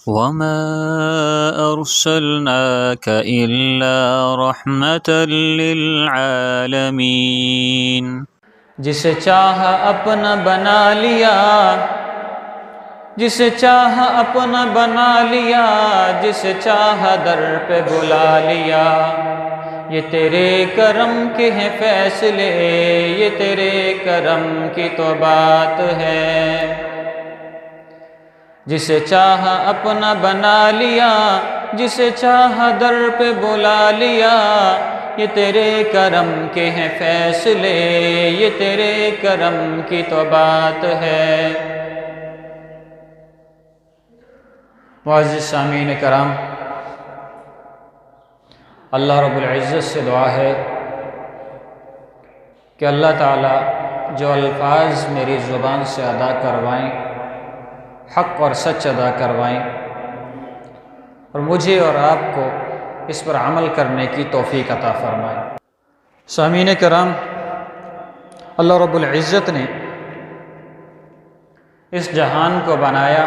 وما أرسلناك إلا رحمة للعالمين. جسے چاہا اپنا بنا لیا، جسے چاہا اپنا بنا لیا، جسے چاہا در پہ بلا لیا. یہ تیرے کرم کے ہیں فیصلے، یہ تیرے کرم کی تو بات ہے. جسے چاہا اپنا بنا لیا، جسے چاہا در پہ بلا لیا. یہ تیرے کرم کے ہیں فیصلے، یہ تیرے کرم کی تو بات ہے. معزز سامعین کرام، اللہ رب العزت سے دعا ہے کہ اللہ تعالیٰ جو الفاظ میری زبان سے ادا کروائیں، حق اور سچ ادا کروائیں، اور مجھے اور آپ کو اس پر عمل کرنے کی توفیق عطا فرمائیں. سامعین کرام، اللہ رب العزت نے اس جہان کو بنایا،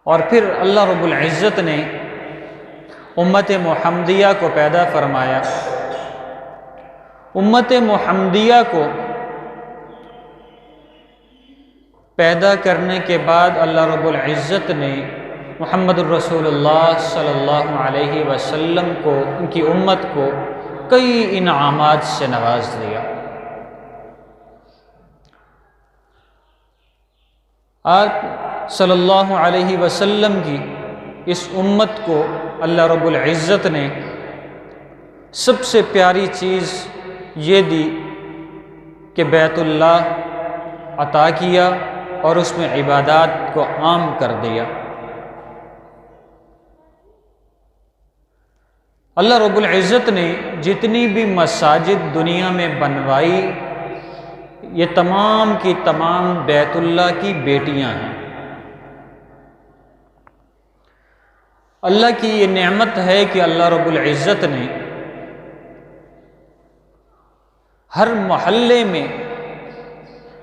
اور پھر اللہ رب العزت نے امت محمدیہ کو پیدا فرمایا. امت محمدیہ کو پیدا کرنے کے بعد اللہ رب العزت نے محمد الرسول اللہ صلی اللہ علیہ وسلم کو، ان کی امت کو کئی انعامات سے نواز دیا. آج صلی اللہ علیہ وسلم کی اس امت کو اللہ رب العزت نے سب سے پیاری چیز یہ دی کہ بیت اللہ عطا کیا اور اس میں عبادات کو عام کر دیا. اللہ رب العزت نے جتنی بھی مساجد دنیا میں بنوائی، یہ تمام کی تمام بیت اللہ کی بیٹیاں ہیں. اللہ کی یہ نعمت ہے کہ اللہ رب العزت نے ہر محلے میں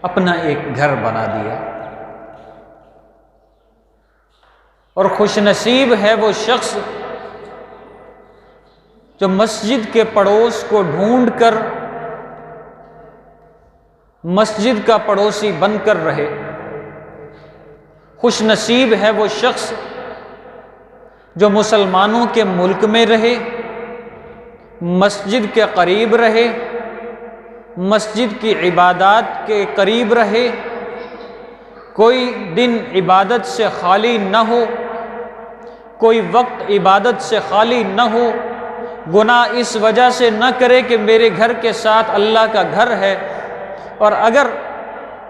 اپنا ایک گھر بنا دیا. اور خوش نصیب ہے وہ شخص جو مسجد کے پڑوس کو ڈھونڈ کر مسجد کا پڑوسی بن کر رہے. خوش نصیب ہے وہ شخص جو مسلمانوں کے ملک میں رہے، مسجد کے قریب رہے، مسجد کی عبادات کے قریب رہے، کوئی دن عبادت سے خالی نہ ہو، کوئی وقت عبادت سے خالی نہ ہو. گناہ اس وجہ سے نہ کرے کہ میرے گھر کے ساتھ اللہ کا گھر ہے، اور اگر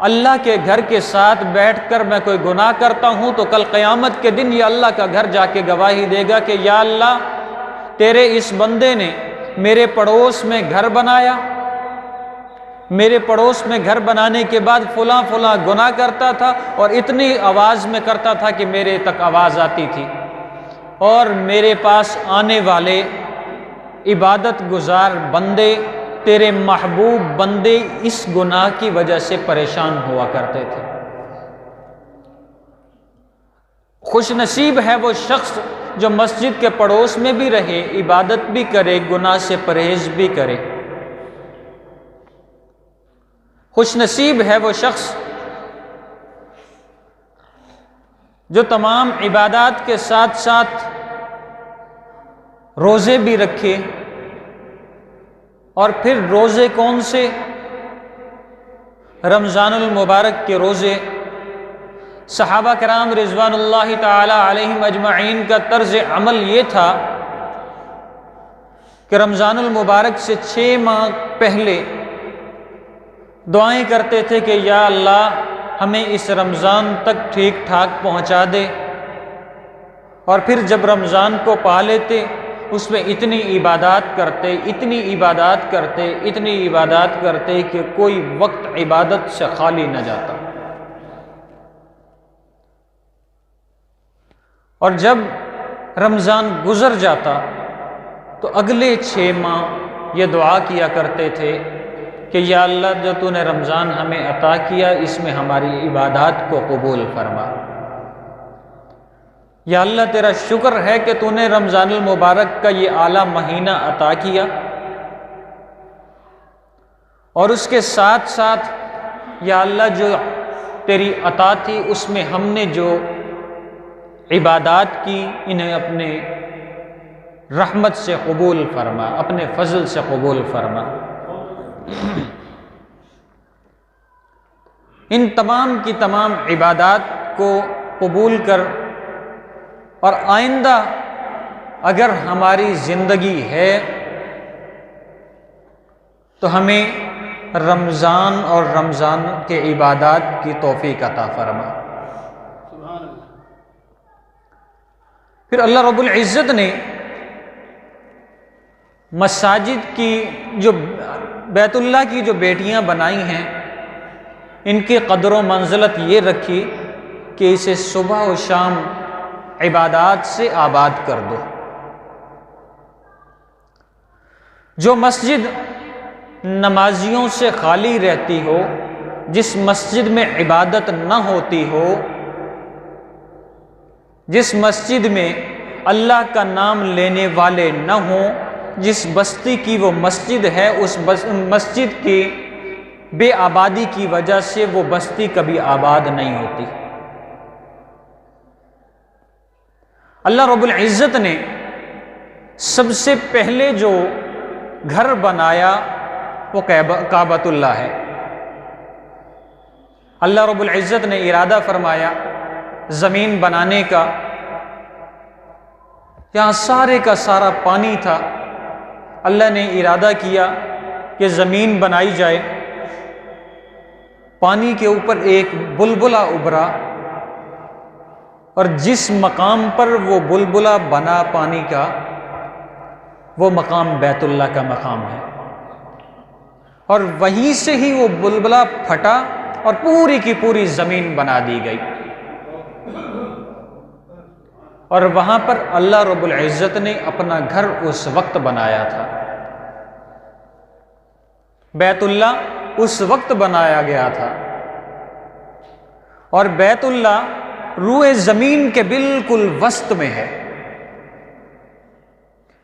اللہ کے گھر کے ساتھ بیٹھ کر میں کوئی گناہ کرتا ہوں تو کل قیامت کے دن یہ اللہ کا گھر جا کے گواہی دے گا کہ یا اللہ، تیرے اس بندے نے میرے پڑوس میں گھر بنایا، میرے پڑوس میں گھر بنانے کے بعد فلاں فلاں گناہ کرتا تھا، اور اتنی آواز میں کرتا تھا کہ میرے تک آواز آتی تھی، اور میرے پاس آنے والے عبادت گزار بندے، تیرے محبوب بندے اس گناہ کی وجہ سے پریشان ہوا کرتے تھے. خوش نصیب ہے وہ شخص جو مسجد کے پڑوس میں بھی رہے، عبادت بھی کرے، گناہ سے پرہیز بھی کرے. خوش نصیب ہے وہ شخص جو تمام عبادات کے ساتھ ساتھ روزے بھی رکھے. اور پھر روزے کون سے؟ رمضان المبارک کے روزے. صحابہ کرام رضوان اللہ تعالی علیہم اجمعین کا طرز عمل یہ تھا کہ رمضان المبارک سے 6 ماہ پہلے دعائیں کرتے تھے کہ یا اللہ ہمیں اس رمضان تک ٹھیک ٹھاک پہنچا دے. اور پھر جب رمضان کو پا لیتے اس میں اتنی عبادات کرتے، اتنی عبادات کرتے، اتنی عبادات کرتے کہ کوئی وقت عبادت سے خالی نہ جاتا. اور جب رمضان گزر جاتا تو اگلے 6 ماہ یہ دعا کیا کرتے تھے کہ یا اللہ جو تو نے رمضان ہمیں عطا کیا اس میں ہماری عبادات کو قبول فرما۔ یا اللہ تیرا شکر ہے کہ تو نے رمضان المبارک کا یہ اعلیٰ مہینہ عطا کیا، اور اس کے ساتھ ساتھ یا اللہ جو تیری عطا تھی اس میں ہم نے جو عبادات کی انہیں اپنے رحمت سے قبول فرما، اپنے فضل سے قبول فرما۔ ان تمام کی تمام عبادات کو قبول کر، اور آئندہ اگر ہماری زندگی ہے تو ہمیں رمضان اور رمضان کے عبادات کی توفیق عطا فرما۔ پھر اللہ رب العزت نے مساجد کی جو بیت اللہ کی جو بیٹیاں بنائی ہیں ان کی قدر و منزلت یہ رکھی کہ اسے صبح و شام عبادات سے آباد کر دو۔ جو مسجد نمازیوں سے خالی رہتی ہو، جس مسجد میں عبادت نہ ہوتی ہو، جس مسجد میں اللہ کا نام لینے والے نہ ہوں، جس بستی کی وہ مسجد ہے اس مسجد کی بے آبادی کی وجہ سے وہ بستی کبھی آباد نہیں ہوتی۔ اللہ رب العزت نے سب سے پہلے جو گھر بنایا وہ کعبۃ اللہ ہے۔ اللہ رب العزت نے ارادہ فرمایا زمین بنانے کا، یہاں سارے کا سارا پانی تھا، اللہ نے ارادہ کیا کہ زمین بنائی جائے، پانی کے اوپر ایک بلبلہ ابھرا، اور جس مقام پر وہ بلبلہ بنا پانی کا وہ مقام بیت اللہ کا مقام ہے، اور وہیں سے ہی وہ بلبلہ پھٹا اور پوری کی پوری زمین بنا دی گئی۔ اور وہاں پر اللہ رب العزت نے اپنا گھر اس وقت بنایا تھا، بیت اللہ اس وقت بنایا گیا تھا، اور بیت اللہ روئے زمین کے بالکل وسط میں ہے،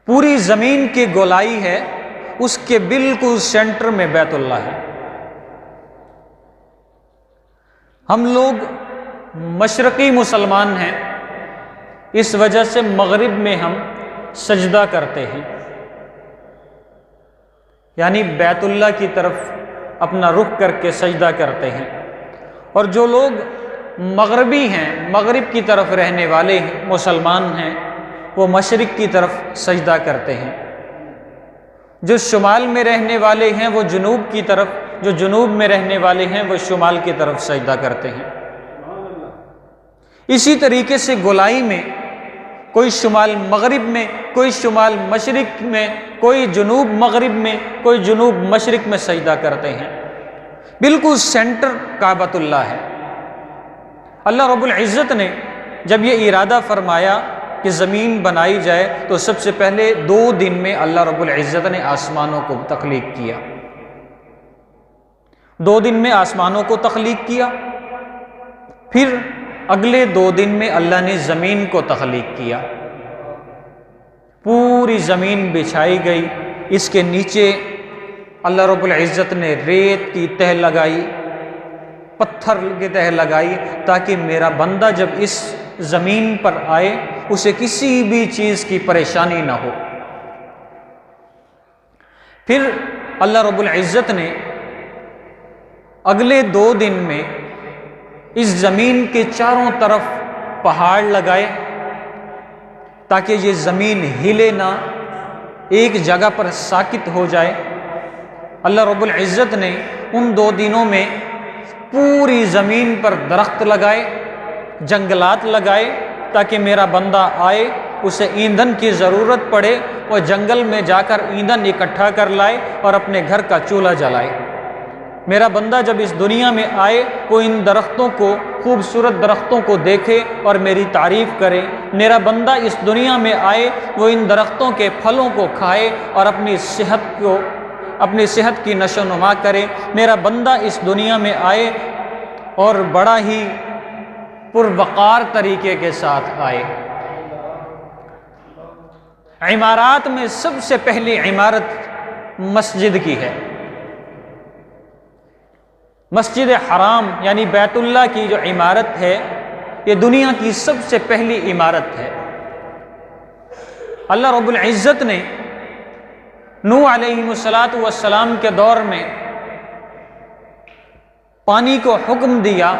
پوری زمین کی گولائی ہے، اس کے بالکل سینٹر میں بیت اللہ ہے۔ ہم لوگ مشرقی مسلمان ہیں، اس وجہ سے مغرب میں ہم سجدہ کرتے ہیں، یعنی بیت اللہ کی طرف اپنا رخ کر کے سجدہ کرتے ہیں، اور جو لوگ مغربی ہیں، مغرب کی طرف رہنے والے مسلمان ہیں، وہ مشرق کی طرف سجدہ کرتے ہیں۔ جو شمال میں رہنے والے ہیں وہ جنوب کی طرف، جو جنوب میں رہنے والے ہیں وہ شمال کی طرف سجدہ کرتے ہیں۔ اسی طریقے سے گولائی میں کوئی شمال مغرب میں، کوئی شمال مشرق میں، کوئی جنوب مغرب میں، کوئی جنوب مشرق میں سجدہ کرتے ہیں، بالکل سینٹر کعبۃ اللہ ہے۔ اللہ رب العزت نے جب یہ ارادہ فرمایا کہ زمین بنائی جائے تو سب سے پہلے 2 دن میں اللہ رب العزت نے آسمانوں کو تخلیق کیا، 2 دن میں آسمانوں کو تخلیق کیا، پھر اگلے 2 دن میں اللہ نے زمین کو تخلیق کیا، پوری زمین بچھائی گئی، اس کے نیچے اللہ رب العزت نے ریت کی تہ لگائی، پتھر کی تہ لگائی، تاکہ میرا بندہ جب اس زمین پر آئے اسے کسی بھی چیز کی پریشانی نہ ہو۔ پھر اللہ رب العزت نے اگلے 2 دن میں اس زمین کے چاروں طرف پہاڑ لگائے تاکہ یہ زمین ہلے نہ، ایک جگہ پر ساکت ہو جائے۔ اللہ رب العزت نے ان 2 دنوں میں پوری زمین پر درخت لگائے، جنگلات لگائے، تاکہ میرا بندہ آئے، اسے ایندھن کی ضرورت پڑے، وہ جنگل میں جا کر ایندھن اکٹھا کر لائے اور اپنے گھر کا چولہا جلائے۔ میرا بندہ جب اس دنیا میں آئے وہ ان درختوں کو، خوبصورت درختوں کو دیکھے اور میری تعریف کرے۔ میرا بندہ اس دنیا میں آئے وہ ان درختوں کے پھلوں کو کھائے اور اپنی صحت کو، اپنی صحت کی نشو و نما کرے، میرا بندہ اس دنیا میں آئے اور بڑا ہی پروقار طریقے کے ساتھ آئے۔ عمارات میں سب سے پہلی عمارت مسجد کی ہے۔ مسجد حرام یعنی بیت اللہ کی جو عمارت ہے، یہ دنیا کی سب سے پہلی عمارت ہے۔ اللہ رب العزت نے نوح علیہ السلام کے دور میں پانی کو حکم دیا،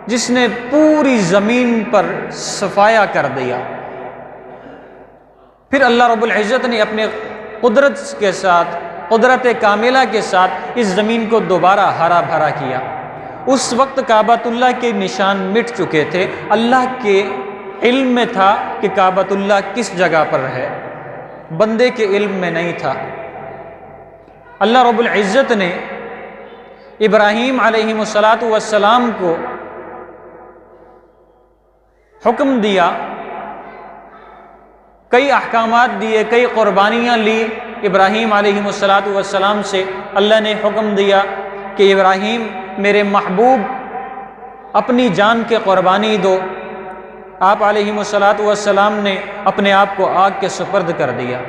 جس نے پوری زمین پر صفایا کر دیا۔ پھر اللہ رب العزت نے اپنے قدرت کے ساتھ، قدرت کاملہ کے ساتھ اس زمین کو دوبارہ ہرا بھرا کیا۔ اس وقت کعبۃ اللہ کے نشان مٹ چکے تھے، اللہ کے علم میں تھا کہ کعبۃ اللہ کس جگہ پر ہے، بندے کے علم میں نہیں تھا۔ اللہ رب العزت نے ابراہیم علیہ السلام کو حکم دیا، کئی احکامات دیے، کئی قربانیاں لی ابراہیم علیہ السلام سے۔ اللہ نے حکم دیا کہ ابراہیم میرے محبوب اپنی جان کے قربانی دو۔ آپ علیہ السلام نے اپنے آپ کو آگ کے سپرد کر دیا۔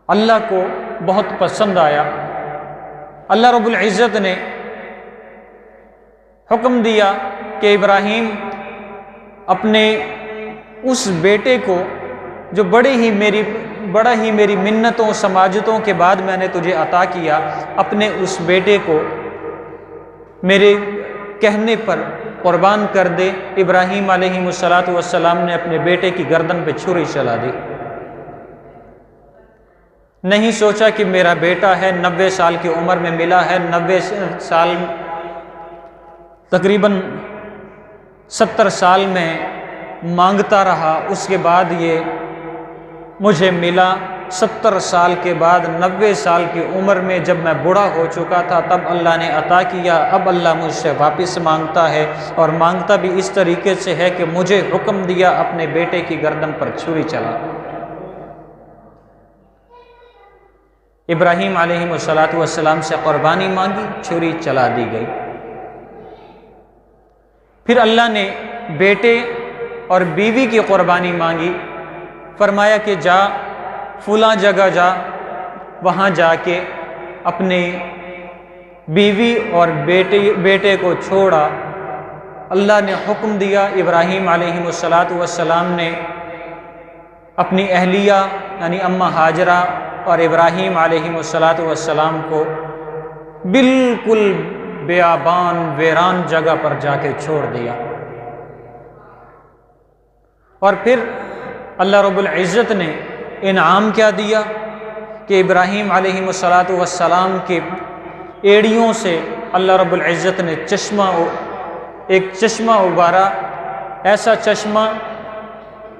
اللہ کو بہت پسند آیا۔ اللہ رب العزت نے حکم دیا کہ ابراہیم اپنے اس بیٹے کو جو بڑا ہی میری منتوں سماجتوں کے بعد میں نے تجھے عطا کیا، اپنے اس بیٹے کو میرے کہنے پر قربان کر دے۔ ابراہیم علیہ السلام نے اپنے بیٹے کی گردن پہ چھری چلا دی۔ نہیں سوچا کہ میرا بیٹا ہے، 90 سال کی عمر میں ملا ہے، 90 سال تقریباً 70 سال میں مانگتا رہا، اس کے بعد یہ مجھے ملا۔ 70 سال کے بعد 90 سال کی عمر میں جب میں بوڑھا ہو چکا تھا، تب اللہ نے عطا کیا۔ اب اللہ مجھ سے واپس مانگتا ہے، اور مانگتا بھی اس طریقے سے ہے کہ مجھے حکم دیا اپنے بیٹے کی گردن پر چھری چلا۔ ابراہیم علیہ السلام سے قربانی مانگی، چھری چلا دی گئی۔ پھر اللہ نے بیٹے اور بیوی کی قربانی مانگی، فرمایا کہ جا فلاں جگہ جا، وہاں جا کے اپنے بیوی اور بیٹے کو چھوڑا۔ اللہ نے حکم دیا، ابراہیم علیہ السلام نے اپنی اہلیہ یعنی اماں ہاجرہ اور ابراہیم علیہ السلام کو بالکل بیابان ویران جگہ پر جا کے چھوڑ دیا۔ اور پھر اللہ رب العزت نے انعام کیا دیا کہ ابراہیم علیہ السلام کے ایڑیوں سے اللہ رب العزت نے ایک چشمہ ابارا، ایسا چشمہ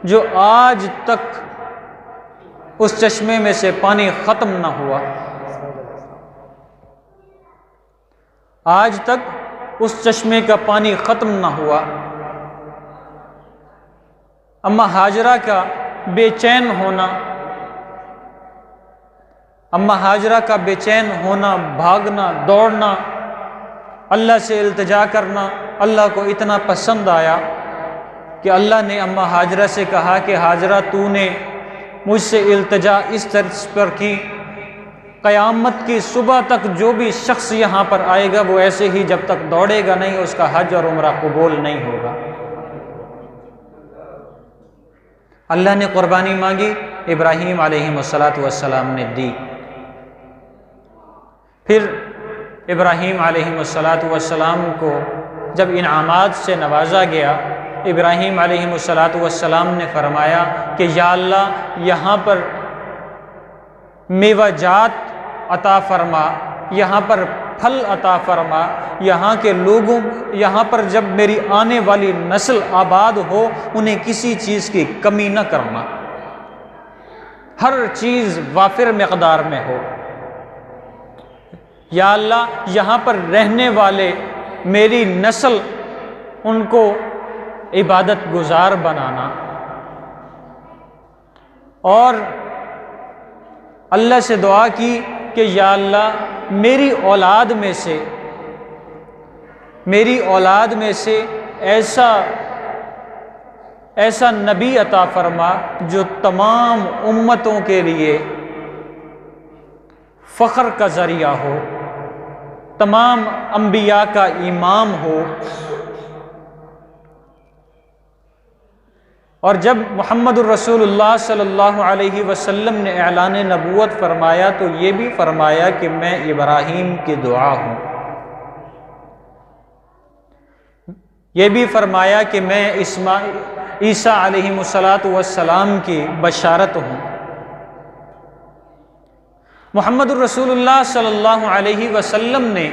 جو آج تک اس چشمے میں سے پانی ختم نہ ہوا، آج تک اس چشمے کا پانی ختم نہ ہوا۔ اماں ہاجرہ کا بے چین ہونا، اماں ہاجرہ کا بے چین ہونا، بھاگنا دوڑنا، اللہ سے التجا کرنا اللہ کو اتنا پسند آیا کہ اللہ نے اماں ہاجرہ سے کہا کہ ہاجرہ تو نے مجھ سے التجا اس طرح پر کی، قیامت کی صبح تک جو بھی شخص یہاں پر آئے گا وہ ایسے ہی جب تک دوڑے گا نہیں، اس کا حج اور عمرہ قبول نہیں ہوگا۔ اللہ نے قربانی مانگی، ابراہیم علیہ السلام نے دی۔ پھر ابراہیم علیہ السلام کو جب انعامات سے نوازا گیا، ابراہیم علیہ السلام نے فرمایا کہ یا اللہ یہاں پر میوہ جات عطا فرما، یہاں پر پھل عطا فرما، یہاں کے لوگوں، یہاں پر جب میری آنے والی نسل آباد ہو انہیں کسی چیز کی کمی نہ کرنا، ہر چیز وافر مقدار میں ہو۔ یا اللہ یہاں پر رہنے والے میری نسل ان کو عبادت گزار بنانا، اور اللہ سے دعا کی کہ یا اللہ میری اولاد میں سے ایسا نبی عطا فرما جو تمام امتوں کے لیے فخر کا ذریعہ ہو، تمام انبیاء کا امام ہو۔ اور جب محمد الرسول اللہ صلی اللہ علیہ وسلم نے اعلان نبوت فرمایا تو یہ بھی فرمایا کہ میں ابراہیم کی دعا ہوں، یہ بھی فرمایا کہ میں عیسیٰ علیہ السلام کی بشارت ہوں۔ محمد الرسول اللہ صلی اللہ علیہ وسلم نے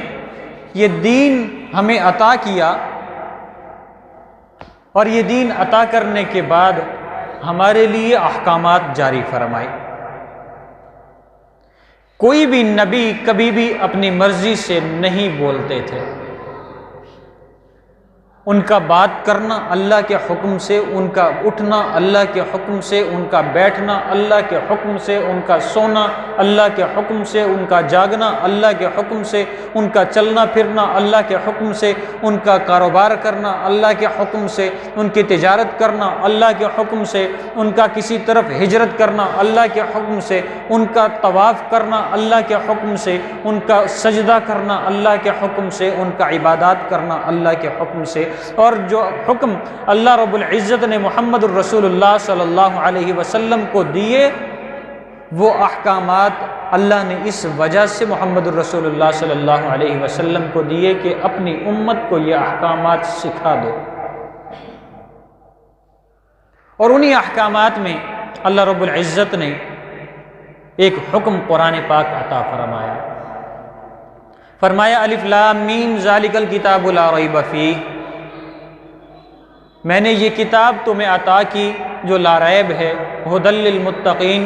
یہ دین ہمیں عطا کیا، اور یہ دین عطا کرنے کے بعد ہمارے لیے احکامات جاری فرمائے۔ کوئی بھی نبی کبھی بھی اپنی مرضی سے نہیں بولتے تھے، ان کا بات کرنا اللہ کے حکم سے، ان کا اٹھنا اللہ کے حکم سے، ان کا بیٹھنا اللہ کے حکم سے، ان کا سونا اللہ کے حکم سے، ان کا جاگنا اللہ کے حکم سے، ان کا چلنا پھرنا اللہ کے حکم سے، ان کا کاروبار کرنا اللہ کے حکم سے، ان کی تجارت کرنا اللہ کے حکم سے، ان کا کسی طرف ہجرت کرنا اللہ کے حکم سے، ان کا طواف کرنا اللہ کے حکم سے، ان کا سجدہ کرنا اللہ کے حکم سے، ان کا عبادات کرنا اللہ کے حکم سے۔ اور جو حکم اللہ رب العزت نے محمد الرسول اللہ صلی اللہ علیہ وسلم کو دیے، وہ احکامات اللہ نے اس وجہ سے محمد الرسول اللہ صلی اللہ علیہ وسلم کو دیے کہ اپنی امت کو یہ احکامات سکھا دو۔ اور انہی احکامات میں اللہ رب العزت نے ایک حکم قرآن پاک عطا فرمایا الف لام میم ذالک الکتاب لا ریب فیہ، میں نے یہ کتاب تمہیں عطا کی جو لا ریب ہے، ھدی للمتقین،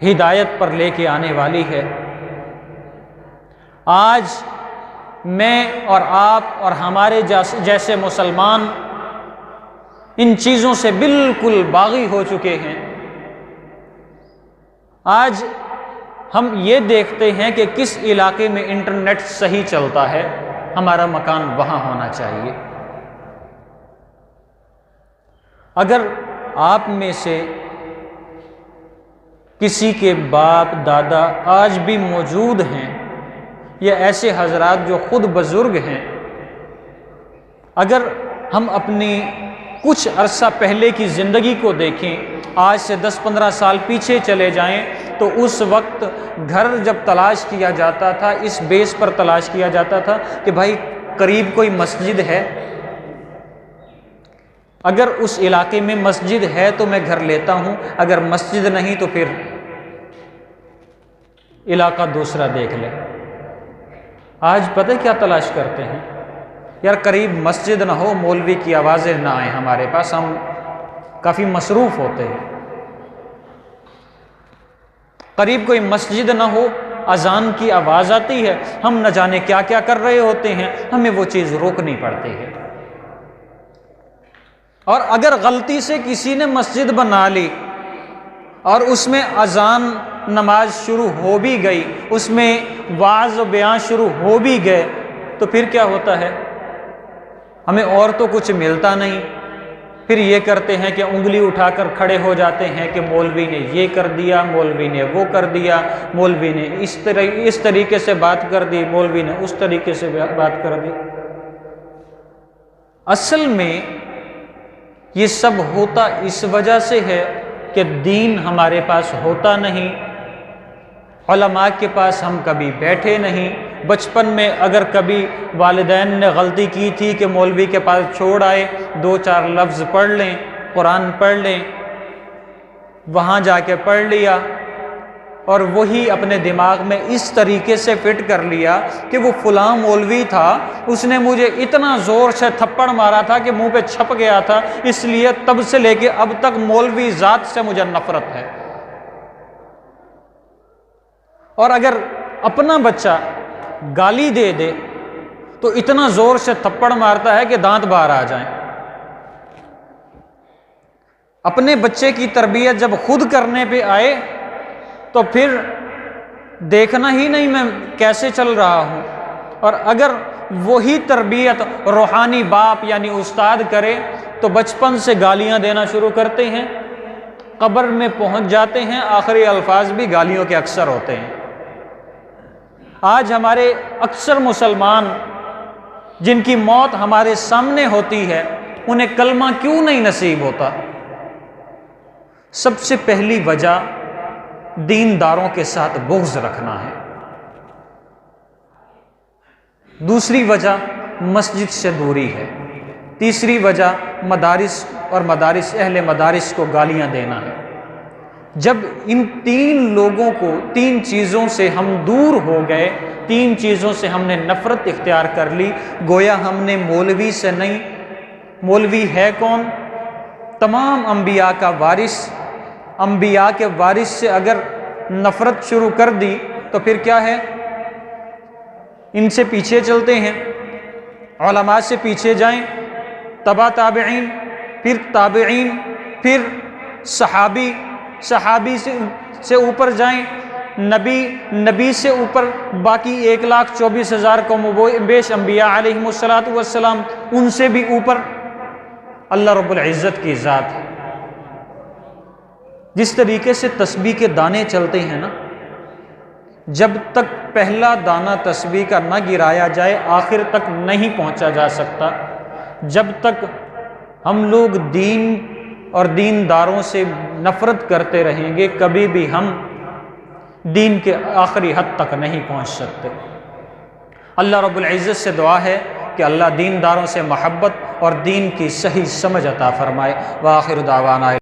ہدایت پر لے کے آنے والی ہے۔ آج میں اور آپ اور ہمارے جیسے مسلمان ان چیزوں سے بالکل باغی ہو چکے ہیں۔ آج ہم یہ دیکھتے ہیں کہ کس علاقے میں انٹرنیٹ صحیح چلتا ہے، ہمارا مکان وہاں ہونا چاہیے۔ اگر آپ میں سے کسی کے باپ دادا آج بھی موجود ہیں، یا ایسے حضرات جو خود بزرگ ہیں، اگر ہم اپنی کچھ عرصہ پہلے کی زندگی کو دیکھیں، آج سے 10-15 سال پیچھے چلے جائیں، تو اس وقت گھر جب تلاش کیا جاتا تھا اس بیس پر تلاش کیا جاتا تھا کہ بھائی قریب کوئی مسجد ہے، اگر اس علاقے میں مسجد ہے تو میں گھر لیتا ہوں، اگر مسجد نہیں تو پھر علاقہ دوسرا دیکھ لے۔ آج پتہ کیا تلاش کرتے ہیں؟ یار قریب مسجد نہ ہو، مولوی کی آوازیں نہ آئیں ہمارے پاس، ہم کافی مصروف ہوتے ہیں۔ قریب کوئی مسجد نہ ہو، اذان کی آواز آتی ہے، ہم نہ جانے کیا کیا کر رہے ہوتے ہیں، ہمیں وہ چیز روکنی پڑتی ہے۔ اور اگر غلطی سے کسی نے مسجد بنا لی اور اس میں اذان نماز شروع ہو بھی گئی، اس میں وعظ و بیان شروع ہو بھی گئے، تو پھر کیا ہوتا ہے؟ ہمیں اور تو کچھ ملتا نہیں، پھر یہ کرتے ہیں کہ انگلی اٹھا کر کھڑے ہو جاتے ہیں کہ مولوی نے یہ کر دیا، مولوی نے وہ کر دیا، مولوی نے اس طریقے سے بات کر دی، مولوی نے اس طریقے سے بات کر دی۔ اصل میں یہ سب ہوتا اس وجہ سے ہے کہ دین ہمارے پاس ہوتا نہیں، علماء کے پاس ہم کبھی بیٹھے نہیں۔ بچپن میں اگر کبھی والدین نے غلطی کی تھی کہ مولوی کے پاس چھوڑ آئے، 2-4 لفظ پڑھ لیں، قرآن پڑھ لیں، وہاں جا کے پڑھ لیا، اور وہی اپنے دماغ میں اس طریقے سے فٹ کر لیا کہ وہ فلاں مولوی تھا، اس نے مجھے اتنا زور سے تھپڑ مارا تھا کہ منہ پہ چھپ گیا تھا، اس لیے تب سے لے کے اب تک مولوی ذات سے مجھے نفرت ہے۔ اور اگر اپنا بچہ گالی دے دے تو اتنا زور سے تھپڑ مارتا ہے کہ دانت باہر آ جائیں۔ اپنے بچے کی تربیت جب خود کرنے پہ آئے تو پھر دیکھنا ہی نہیں میں کیسے چل رہا ہوں۔ اور اگر وہی تربیت روحانی باپ یعنی استاد کرے تو بچپن سے گالیاں دینا شروع کرتے ہیں، قبر میں پہنچ جاتے ہیں، آخری الفاظ بھی گالیوں کے اکثر ہوتے ہیں۔ آج ہمارے اکثر مسلمان جن کی موت ہمارے سامنے ہوتی ہے انہیں کلمہ کیوں نہیں نصیب ہوتا؟ سب سے پہلی وجہ دینداروں کے ساتھ بغض رکھنا ہے، دوسری وجہ مسجد سے دوری ہے، تیسری وجہ مدارس اور اہل مدارس کو گالیاں دینا ہے۔ جب ان تین چیزوں سے ہم دور ہو گئے، تین چیزوں سے ہم نے نفرت اختیار کر لی، گویا ہم نے مولوی سے نہیں، مولوی ہے کون؟ تمام انبیاء کا وارث، انبیاء کے وارث سے اگر نفرت شروع کر دی تو پھر کیا ہے؟ ان سے پیچھے چلتے ہیں، علماء سے پیچھے جائیں، تبع تابعین، پھر تابعین، پھر صحابی سے اوپر جائیں، نبی سے اوپر باقی 1,24,000 قوم و بیش انبیاء علیہم السلام، ان سے بھی اوپر اللہ رب العزت کی ذات ہے۔ جس طریقے سے تسبیح کے دانے چلتے ہیں نا، جب تک پہلا دانہ تسبیح کا نہ گرایا جائے آخر تک نہیں پہنچا جا سکتا۔ جب تک ہم لوگ دین اور دینداروں سے نفرت کرتے رہیں گے کبھی بھی ہم دین کے آخری حد تک نہیں پہنچ سکتے۔ اللہ رب العزت سے دعا ہے کہ اللہ دینداروں سے محبت اور دین کی صحیح سمجھ عطا فرمائے۔ وآخر دعوانا